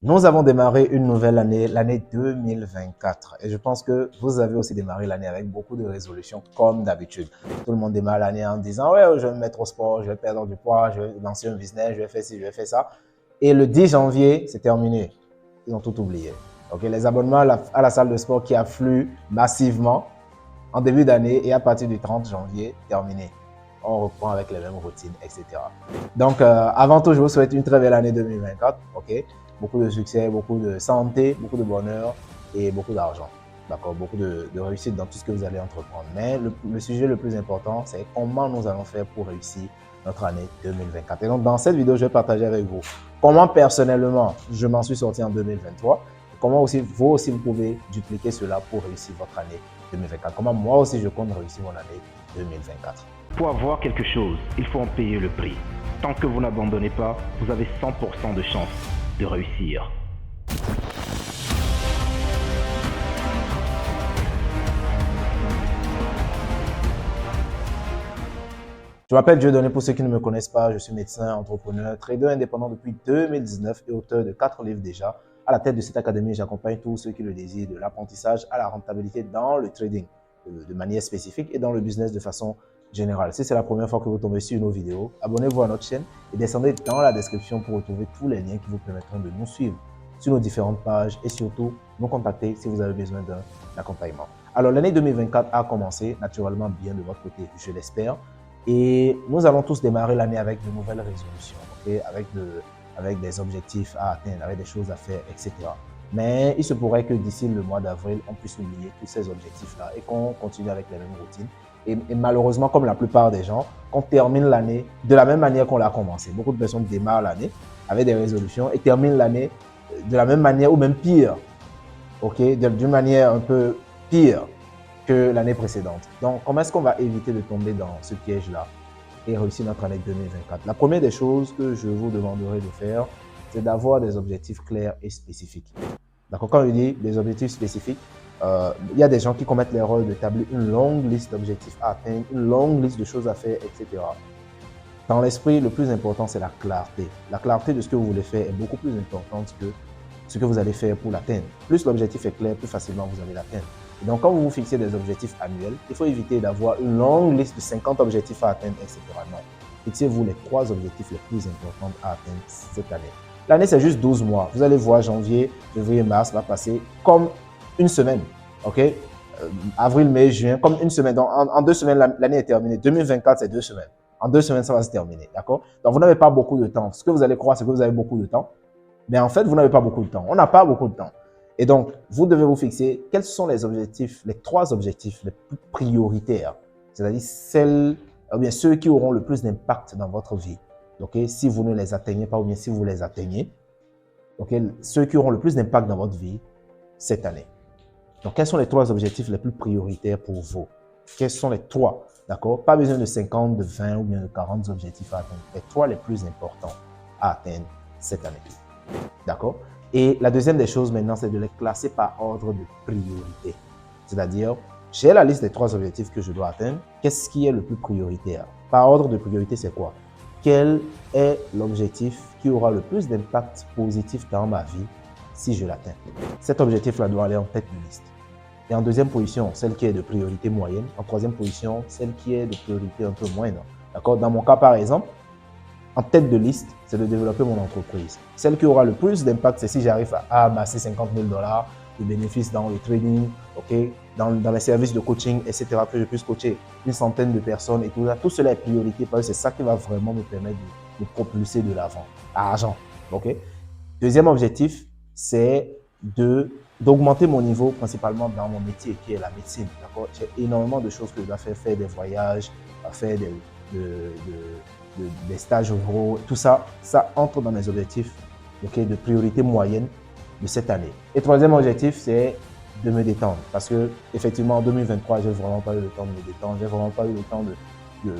Nous avons démarré une nouvelle année, l'année 2024. Et je pense que vous avez aussi démarré l'année avec beaucoup de résolutions, comme d'habitude. Tout le monde démarre l'année en disant, ouais, je vais me mettre au sport, je vais perdre du poids, je vais lancer un business, je vais faire ci, je vais faire ça. Et le 10 janvier, c'est terminé. Ils ont tout oublié. Ok, les abonnements à la salle de sport qui affluent massivement en début d'année et à partir du 30 janvier, terminé. On reprend avec les mêmes routines, etc. Donc, avant tout, je vous souhaite une très belle année 2024. Ok, beaucoup de succès, beaucoup de santé, beaucoup de bonheur et beaucoup d'argent. D'accord, beaucoup de réussite dans tout ce que vous allez entreprendre. Mais le sujet le plus important, c'est comment nous allons faire pour réussir notre année 2024. Et donc, dans cette vidéo, je vais partager avec vous comment personnellement je m'en suis sorti en 2023, comment aussi vous pouvez dupliquer cela pour réussir votre année 2024. Comment moi aussi je compte réussir mon année 2024. Pour avoir quelque chose, il faut en payer le prix. Tant que vous n'abandonnez pas, vous avez 100% de chance de réussir. Je m'appelle Dieudonné pour ceux qui ne me connaissent pas. Je suis médecin, entrepreneur, trader indépendant depuis 2019 et auteur de 4 livres déjà. À la tête de cette académie, j'accompagne tous ceux qui le désirent, de l'apprentissage à la rentabilité dans le trading de manière spécifique et dans le business de façon générale. Si c'est la première fois que vous tombez sur nos vidéos, abonnez-vous à notre chaîne et descendez dans la description pour retrouver tous les liens qui vous permettront de nous suivre sur nos différentes pages et surtout nous contacter si vous avez besoin d'un accompagnement. Alors l'année 2024 a commencé naturellement bien de votre côté, je l'espère. Et nous allons tous démarrer l'année avec de nouvelles résolutions, okay? Avec des objectifs à atteindre, avec des choses à faire, etc. Mais il se pourrait que d'ici le mois d'avril, on puisse oublier tous ces objectifs-là et qu'on continue avec les mêmes routines. Et malheureusement, comme la plupart des gens, qu'on termine l'année de la même manière qu'on l'a commencé. Beaucoup de personnes démarrent l'année avec des résolutions et terminent l'année de la même manière ou même pire, okay? D'une manière un peu pire que l'année précédente. Donc, comment est-ce qu'on va éviter de tomber dans ce piège-là et réussir notre année 2024? La première des choses que je vous demanderai de faire, c'est d'avoir des objectifs clairs et spécifiques. D'accord? Quand je dis des objectifs spécifiques, il y a des gens qui commettent l'erreur de tabler une longue liste d'objectifs à atteindre, une longue liste de choses à faire, etc. Dans l'esprit, le plus important, c'est la clarté. La clarté de ce que vous voulez faire est beaucoup plus importante que ce que vous allez faire pour l'atteindre. Plus l'objectif est clair, plus facilement vous allez l'atteindre. Et donc, quand vous vous fixez des objectifs annuels, il faut éviter d'avoir une longue liste de 50 objectifs à atteindre, etc. Non. Fixez-vous les 3 objectifs les plus importants à atteindre cette année. L'année, c'est juste 12 mois. Vous allez voir, janvier, février, mars va passer comme une semaine. OK? Avril, mai, juin, comme une semaine. Donc, en 2 semaines, l'année est terminée. 2024, c'est 2 semaines. En 2 semaines, ça va se terminer. D'accord? Donc, vous n'avez pas beaucoup de temps. Ce que vous allez croire, c'est que vous avez beaucoup de temps. Mais en fait, vous n'avez pas beaucoup de temps. On n'a pas beaucoup de temps. Et donc, vous devez vous fixer quels sont les objectifs, les 3 objectifs les plus prioritaires. C'est-à-dire ceux qui auront le plus d'impact dans votre vie. Okay? Si vous ne les atteignez pas ou bien si vous les atteignez, okay? Ceux qui auront le plus d'impact dans votre vie cette année. Donc, quels sont les 3 objectifs les plus prioritaires pour vous? Quels sont les 3? D'accord? Pas besoin de 50, de 20 ou bien de 40 objectifs à atteindre. Les 3 les plus importants à atteindre cette année. D'accord? Et la deuxième des choses maintenant, c'est de les classer par ordre de priorité. C'est-à-dire, j'ai la liste des 3 objectifs que je dois atteindre. Qu'est-ce qui est le plus prioritaire? Par ordre de priorité, c'est quoi? Quel est l'objectif qui aura le plus d'impact positif dans ma vie si je l'atteins? Cet objectif-là doit aller en tête de liste. Et en deuxième position, celle qui est de priorité moyenne. En troisième position, celle qui est de priorité un peu moindre. D'accord? Dans mon cas, par exemple, en tête de liste, c'est de développer mon entreprise. Celle qui aura le plus d'impact, c'est si j'arrive à amasser 50 000 $ de bénéfices dans le trading, okay, dans les services de coaching, etc., que je puisse coacher une centaine de personnes et tout ça. Tout cela est priorité parce que c'est ça qui va vraiment me permettre de propulser de l'avant, l'argent. Okay? Deuxième objectif, c'est d'augmenter mon niveau principalement dans mon métier qui est la médecine. J'ai énormément de choses que je dois faire des voyages, faire des stages oraux, tout ça, ça entre dans mes objectifs de priorité moyenne de cette année. Et troisième objectif, c'est de me détendre. Parce que effectivement, en 2023, j'ai vraiment pas eu le temps de me détendre, j'ai vraiment pas eu le temps de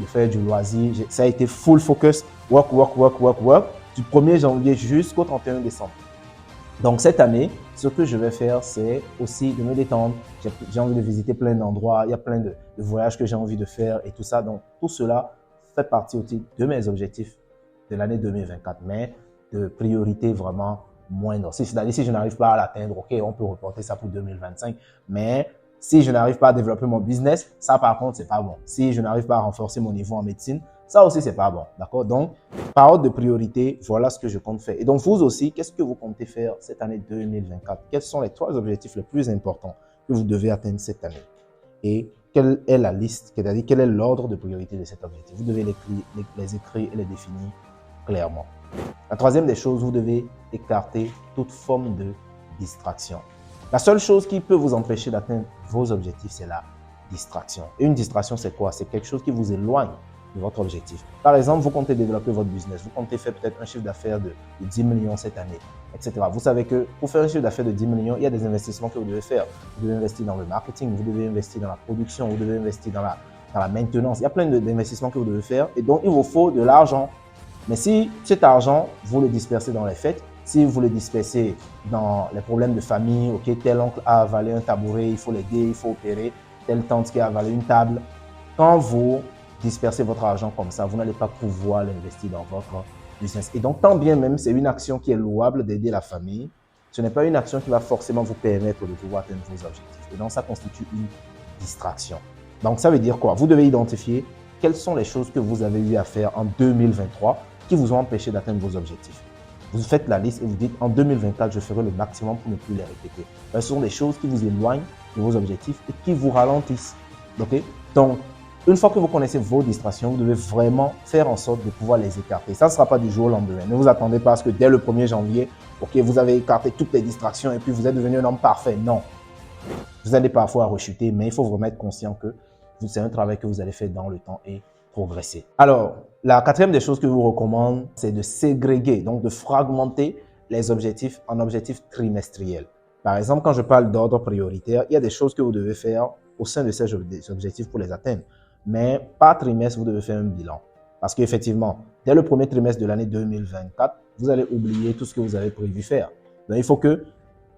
faire du loisir. Ça a été full focus, work, work, work, work, work, du 1er janvier jusqu'au 31 décembre. Donc cette année, ce que je vais faire, c'est aussi de me détendre. J'ai envie de visiter plein d'endroits, il y a plein de voyages que j'ai envie de faire et tout ça. Donc tout cela fait partie aussi de mes objectifs de l'année 2024, mais de priorité vraiment moindre. C'est-à-dire, si je n'arrive pas à l'atteindre, ok, on peut reporter ça pour 2025, mais si je n'arrive pas à développer mon business, ça par contre, c'est pas bon. Si je n'arrive pas à renforcer mon niveau en médecine, ça aussi, c'est pas bon. D'accord? Donc, par ordre de priorité, voilà ce que je compte faire. Et donc, vous aussi, qu'est-ce que vous comptez faire cette année 2024? Quels sont les 3 objectifs les plus importants que vous devez atteindre cette année? Et quelle est la liste, c'est-à-dire quel est l'ordre de priorité de cet objectif? Vous devez les écrire et les définir clairement. La 3e des choses, vous devez écarter toute forme de distraction. La seule chose qui peut vous empêcher d'atteindre vos objectifs, c'est la distraction. Et une distraction, c'est quoi? C'est quelque chose qui vous éloigne de votre objectif. Par exemple, vous comptez développer votre business, vous comptez faire peut-être un chiffre d'affaires de 10 millions cette année, etc. Vous savez que pour faire un chiffre d'affaires de 10 millions, il y a des investissements que vous devez faire. Vous devez investir dans le marketing, vous devez investir dans la production, vous devez investir dans la maintenance. Il y a plein d'investissements que vous devez faire et donc il vous faut de l'argent. Mais si cet argent, vous le dispersez dans les fêtes, si vous le dispersez dans les problèmes de famille, ok, tel oncle a avalé un tabouret, il faut l'aider, il faut opérer, telle tante qui a avalé une table, quand vous dispersez votre argent comme ça, vous n'allez pas pouvoir l'investir dans votre business. Et donc, tant bien même, c'est une action qui est louable d'aider la famille, ce n'est pas une action qui va forcément vous permettre de pouvoir atteindre vos objectifs. Et donc, ça constitue une distraction. Donc, ça veut dire quoi? Vous devez identifier quelles sont les choses que vous avez eu à faire en 2023 qui vous ont empêché d'atteindre vos objectifs. Vous faites la liste et vous dites, en 2024, je ferai le maximum pour ne plus les répéter. Ce sont des choses qui vous éloignent de vos objectifs et qui vous ralentissent. Okay? Donc, une fois que vous connaissez vos distractions, vous devez vraiment faire en sorte de pouvoir les écarter. Ça ne sera pas du jour au lendemain. Ne vous attendez pas à ce que dès le 1er janvier, okay, vous avez écarté toutes les distractions et puis vous êtes devenu un homme parfait. Non. Vous allez parfois rechuter, mais il faut vraiment être conscient que c'est un travail que vous allez faire dans le temps et progresser. Alors, la 4e des choses que je vous recommande, c'est de ségréguer, donc de fragmenter les objectifs en objectifs trimestriels. Par exemple, quand je parle d'ordre prioritaire, il y a des choses que vous devez faire au sein de ces objectifs pour les atteindre. Mais par trimestre, vous devez faire un bilan. Parce qu'effectivement, dès le 1er trimestre de l'année 2024, vous allez oublier tout ce que vous avez prévu faire. Donc, il faut que,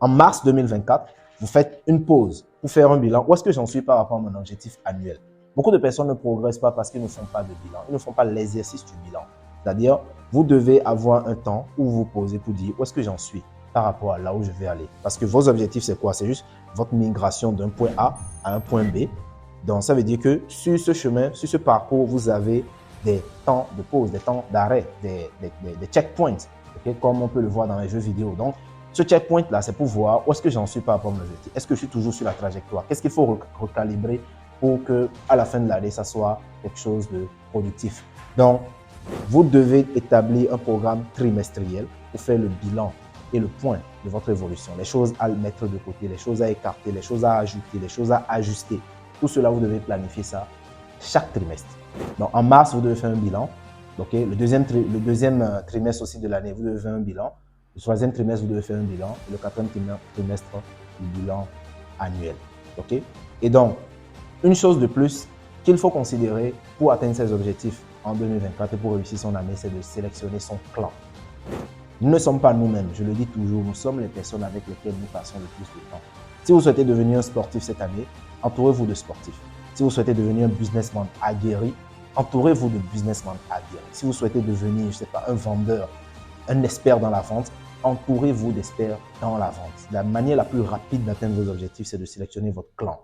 en mars 2024, vous faites une pause pour faire un bilan. Où est-ce que j'en suis par rapport à mon objectif annuel? Beaucoup de personnes ne progressent pas parce qu'ils ne font pas de bilan. Ils ne font pas l'exercice du bilan. C'est-à-dire, vous devez avoir un temps où vous vous posez pour dire où est-ce que j'en suis par rapport à là où je vais aller. Parce que vos objectifs, c'est quoi? C'est juste votre migration d'un point A à un point B. Donc, ça veut dire que sur ce chemin, sur ce parcours, vous avez des temps de pause, des temps d'arrêt, des checkpoints, okay, comme on peut le voir dans les jeux vidéo. Donc, ce checkpoint-là, c'est pour voir où est-ce que j'en suis par rapport à mon objectif. Est-ce que je suis toujours sur la trajectoire? Qu'est-ce qu'il faut recalibrer pour qu'à la fin de l'année, ça soit quelque chose de productif? Donc, vous devez établir un programme trimestriel pour faire le bilan et le point de votre évolution. Les choses à mettre de côté, les choses à écarter, les choses à ajouter, les choses à ajuster. Tout cela, vous devez planifier ça chaque trimestre. Donc, en mars, vous devez faire un bilan. Okay? Le deuxième trimestre aussi de l'année, vous devez faire un bilan. Le 3e trimestre, vous devez faire un bilan. Et le 4e trimestre, le bilan annuel. Okay? Et donc, une chose de plus qu'il faut considérer pour atteindre ses objectifs en 2024 et pour réussir son année, c'est de sélectionner son clan. Nous ne sommes pas nous-mêmes, je le dis toujours, nous sommes les personnes avec lesquelles nous passons le plus de temps. Si vous souhaitez devenir un sportif cette année, entourez-vous de sportifs. Si vous souhaitez devenir un businessman aguerri, entourez-vous de businessmen aguerris. Si vous souhaitez devenir, je ne sais pas, un vendeur, un expert dans la vente, entourez-vous d'experts dans la vente. La manière la plus rapide d'atteindre vos objectifs, c'est de sélectionner votre clan.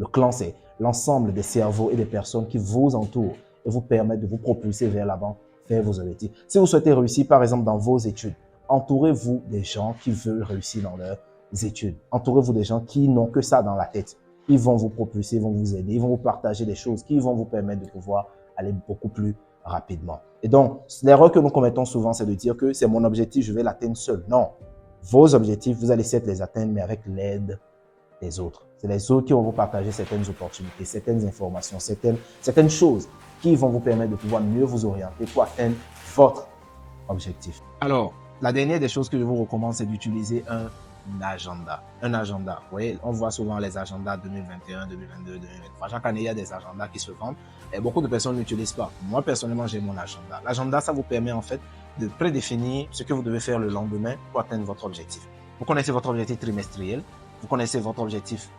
Le clan, c'est l'ensemble des cerveaux et des personnes qui vous entourent et vous permettent de vous propulser vers l'avant, vers vos objectifs. Si vous souhaitez réussir, par exemple, dans vos études, entourez-vous des gens qui veulent réussir dans leurs études. Entourez-vous des gens qui n'ont que ça dans la tête. Ils vont vous propulser, ils vont vous aider, ils vont vous partager des choses qui vont vous permettre de pouvoir aller beaucoup plus rapidement. Et donc, l'erreur que nous commettons souvent, c'est de dire que c'est mon objectif, je vais l'atteindre seul. Non. Vos objectifs, vous allez certes les atteindre, mais avec l'aide des autres. C'est les autres qui vont vous partager certaines opportunités, certaines informations, certaines choses qui vont vous permettre de pouvoir mieux vous orienter pour atteindre votre objectif. Alors, la dernière des choses que je vous recommande, c'est d'utiliser un agenda. Un agenda. Vous voyez, on voit souvent les agendas 2021, 2022, 2023. Chaque année, il y a des agendas qui se vendent et beaucoup de personnes n'utilisent pas. Moi, personnellement, j'ai mon agenda. L'agenda, ça vous permet en fait de prédéfinir ce que vous devez faire le lendemain pour atteindre votre objectif. Vous connaissez votre objectif trimestriel, vous connaissez votre objectif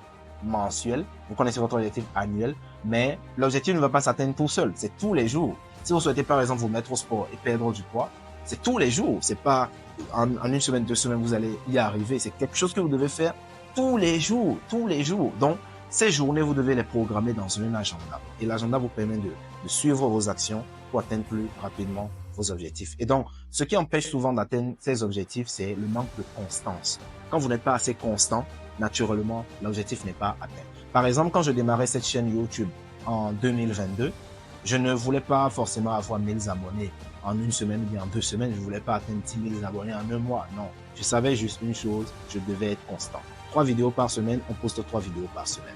mensuel, vous connaissez votre objectif annuel, mais l'objectif ne va pas s'atteindre tout seul, c'est tous les jours. Si vous souhaitez par exemple vous mettre au sport et perdre du poids, c'est tous les jours, c'est pas en une semaine, 2 semaines, vous allez y arriver. C'est quelque chose que vous devez faire tous les jours, tous les jours. Donc, ces journées, vous devez les programmer dans un agenda. Et l'agenda vous permet de suivre vos actions pour atteindre plus rapidement vos objectifs. Et donc, ce qui empêche souvent d'atteindre ces objectifs, c'est le manque de constance. Quand vous n'êtes pas assez constant, naturellement, l'objectif n'est pas atteint. Par exemple, quand je démarrais cette chaîne YouTube en 2022, je ne voulais pas forcément avoir 1000 abonnés en une semaine ou bien en 2 semaines. Je ne voulais pas atteindre 10 000 abonnés en un mois. Non, je savais juste une chose, je devais être constant. 3 vidéos par semaine, on poste 3 vidéos par semaine.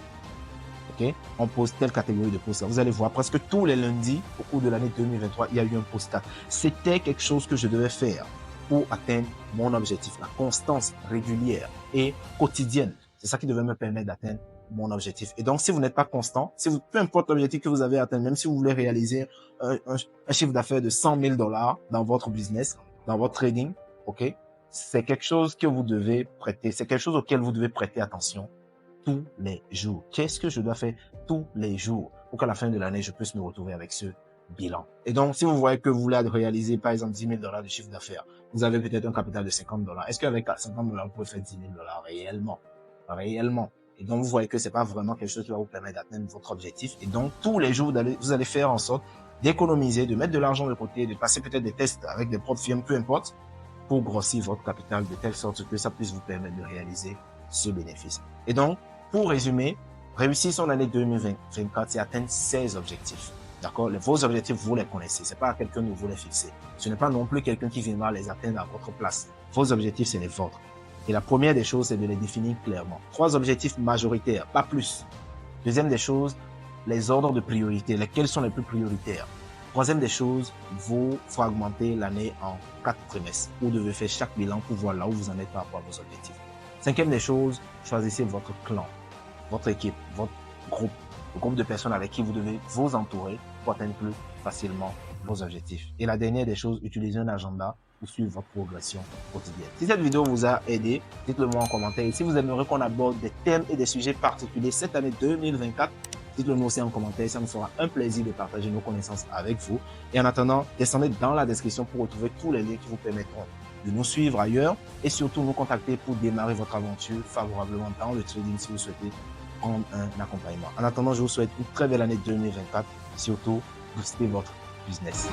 Ok, on poste telle catégorie de posts. Vous allez voir, presque tous les lundis, au cours de l'année 2023, il y a eu un post. C'était quelque chose que je devais faire pour atteindre mon objectif. La constance régulière et quotidienne. C'est ça qui devait me permettre d'atteindre mon objectif. Et donc, si vous n'êtes pas constant, peu importe l'objectif que vous avez atteint, même si vous voulez réaliser un chiffre d'affaires de 100 000 $ dans votre business, dans votre trading, ok, c'est quelque chose que vous devez prêter, c'est quelque chose auquel vous devez prêter attention tous les jours. Qu'est-ce que je dois faire tous les jours pour qu'à la fin de l'année, je puisse me retrouver avec ce bilan? Et donc, si vous voyez que vous voulez réaliser, par exemple, 10 000 $ de chiffre d'affaires, vous avez peut-être un capital de 50 $. Est-ce qu'avec 50 $, vous pouvez faire 10 000 $ réellement? Réellement. Et donc, vous voyez que c'est pas vraiment quelque chose qui va vous permettre d'atteindre votre objectif. Et donc, tous les jours, vous allez faire en sorte d'économiser, de mettre de l'argent de côté, de passer peut-être des tests avec des propres firmes, peu importe, pour grossir votre capital de telle sorte que ça puisse vous permettre de réaliser ce bénéfice. Et donc, pour résumer, réussir son année 2024, c'est atteindre ses objectifs. D'accord? Vos objectifs, vous les connaissez. C'est pas quelqu'un que vous les fixez. Ce n'est pas non plus quelqu'un qui viendra les atteindre à votre place. Vos objectifs, c'est les vôtres. Et la première des choses, c'est de les définir clairement. 3 objectifs majoritaires, pas plus. Deuxième des choses, les ordres de priorité. Lesquels sont les plus prioritaires? Troisième des choses, vous fragmentez l'année en 4 trimestres. Vous devez faire chaque bilan pour voir là où vous en êtes par rapport à vos objectifs. Cinquième des choses, choisissez votre clan, votre équipe, votre groupe, le groupe de personnes avec qui vous devez vous entourer pour atteindre plus facilement vos objectifs. Et la dernière des choses, utilisez un agenda pour suivre votre progression quotidienne. Si cette vidéo vous a aidé, dites-le moi en commentaire. Et si vous aimeriez qu'on aborde des thèmes et des sujets particuliers cette année 2024, dites-le nous aussi en commentaire. Ça nous fera un plaisir de partager nos connaissances avec vous. Et en attendant, descendez dans la description pour retrouver tous les liens qui vous permettront de nous suivre ailleurs et surtout nous contacter pour démarrer votre aventure favorablement dans le trading si vous souhaitez prendre un accompagnement. En attendant, je vous souhaite une très belle année 2024. Surtout, boostez votre business.